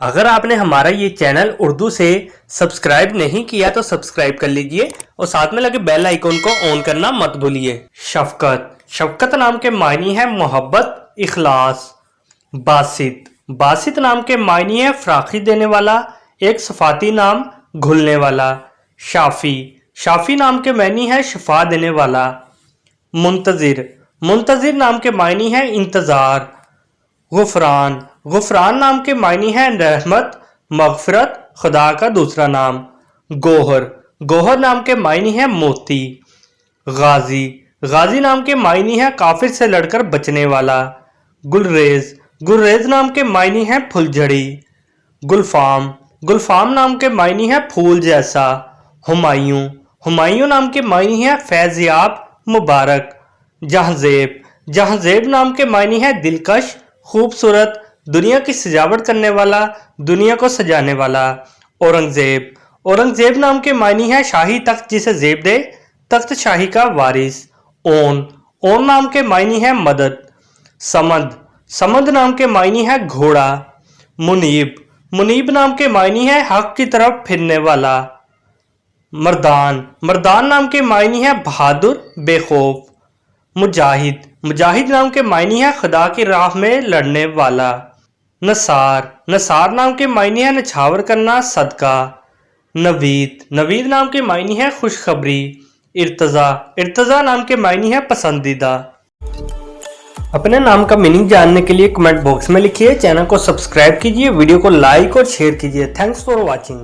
اگر آپ نے ہمارا یہ چینل اردو سے سبسکرائب نہیں کیا تو سبسکرائب کر لیجئے اور ساتھ میں لگے بیل آئیکن کو آن کرنا مت بھولیے۔ شفقت نام کے معنی ہے محبت، اخلاص۔ باسط نام کے معنی ہے فراخی دینے والا، ایک صفاتی نام گھلنے والا۔ شافی نام کے معنی ہے شفا دینے والا۔ منتظر نام کے معنی ہے انتظار۔ غفران نام کے معنی ہے رحمت، مغفرت، خدا کا دوسرا نام۔ گوہر نام کے معنی ہے موتی۔ غازی نام کے معنی ہے کافر سے لڑ کر بچنے والا۔ گلریز نام کے معنی ہے پھلجھڑی۔ گلفام نام کے معنی ہے پھول جیسا۔ ہمایوں نام کے معنی ہے فیض یاب، مبارک۔ جہاں نام کے معنی ہے دلکش، خوبصورت، دنیا کی سجاوٹ کرنے والا، دنیا کو سجانے والا۔ اورنگزیب نام کے معنی ہے شاہی تخت جسے زیب دے، تخت شاہی کا وارث۔ اون نام کے معنی ہے مدد۔ سمد نام کے معنی ہے گھوڑا۔ منیب نام کے معنی ہے حق کی طرف پھرنے والا۔ مردان نام کے معنی ہے بہادر، بے خوف۔ مجاہد نام کے معنی ہے خدا کی راہ میں لڑنے والا۔ نثار نام کے معنی ہے نچھاور کرنا، صدقہ۔ نوید نام کے معنی ہے خوشخبری۔ ارتضا نام کے معنی ہے پسندیدہ۔ اپنے نام کا میننگ جاننے کے لیے کمنٹ باکس میں لکھیے، چینل کو سبسکرائب کیجیے، ویڈیو کو لائک اور شیئر کیجیے۔ Thanks for watching.